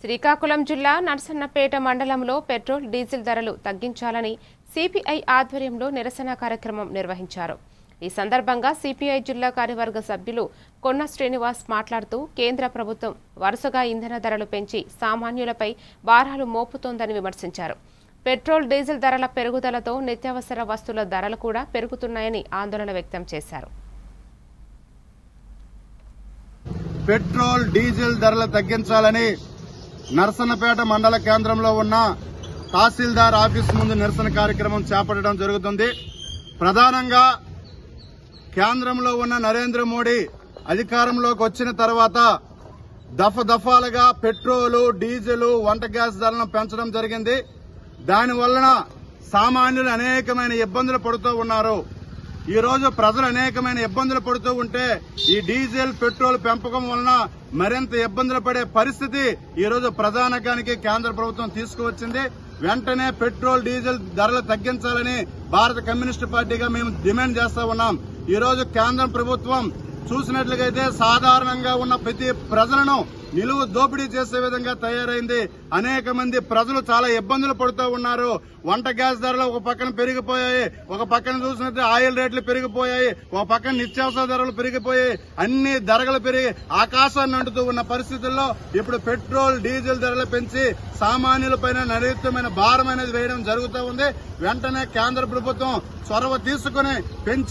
శ్రీకాకుళం జిల్లా నర్సన్నపేట మండలంలో petrol diesel ధరలు తగ్గించాలని సిపిఐ ఆధ్వర్యంలో నిరసన కార్యక్రమం నిర్వహించారు. ఈ సందర్భంగా సిపిఐ జిల్లా కార్యవర్గ సభ్యులు కొన్న శ్రీనివాస్ మాట్లాడుతూ కేంద్ర ప్రభుత్వం వరుసగా ఇంధన ధరలు పెంచి సామాన్యులపై భారాలు మోపుతోందని విమర్శించారు. పెట్రోల్ డీజిల్ ధరల పెరుగుదలతో నిత్యావసర వస్తువుల ధరలు కూడా పెరుగుతున్నాయని ఆందోళన వ్యక్తం చేశారు. పెట్రోల్ డీజిల్ ధరలు తగ్గించాలని నర్సన్నపేట మండల కేంద్రంలో ఉన్న తహసీల్దార్ ఆఫీస్ ముందు నిరసన కార్యక్రమం చేపట్టడం జరుగుతుంది. ప్రధానంగా కేంద్రంలో ఉన్న నరేంద్ర మోడీ అధికారంలోకి వచ్చిన తర్వాత దఫాలుగా పెట్రోలు, డీజిల్, వంట గ్యాస్ ధరలను పెంచడం జరిగింది. దానివలన సామాన్యులు అనేకమైన ఇబ్బందులు పడుతూ ఉన్నారు. ఈ రోజు ప్రజలు అనేకమైన ఇబ్బందులు పడుతూ ఉంటే ఈ డీజిల్, పెట్రోల్ పెంపకం వలన మరింత ఇబ్బందులు పడే పరిస్థితి ఈ రోజు ప్రధానికానికి కేంద్ర ప్రభుత్వం తీసుకువచ్చింది. వెంటనే పెట్రోల్, డీజిల్ ధరలు తగ్గించాలని భారత కమ్యూనిస్టు పార్టీగా మేము డిమాండ్ చేస్తా ఉన్నాం. ఈ రోజు కేంద్ర ప్రభుత్వం చూసినట్లుగైతే సాధారణంగా ఉన్న ప్రతి ప్రజలను నిలువు దోపిడీ చేసే విధంగా తయారైంది. అనేక మంది ప్రజలు చాలా ఇబ్బందులు పడుతూ ఉన్నారు. వంట గ్యాస్ ధరలు ఒక పక్కన పెరిగిపోయాయి, ఒక పక్కన చూసినట్టు ఆయిల్ రేట్లు పెరిగిపోయాయి, ఒక పక్కన నిత్యావసర ధరలు పెరిగిపోయాయి. అన్ని ధరలు పెరిగి ఆకాశాన్ని అంటుతూ ఉన్న పరిస్థితుల్లో ఇప్పుడు పెట్రోల్, డీజిల్ ధరలు పెంచి సామాన్యులపైన నైరుత్యమైన భారం అనేది వేయడం జరుగుతూ ఉంది. వెంటనే కేంద్ర ప్రభుత్వం చొరవ తీసుకుని పెంచి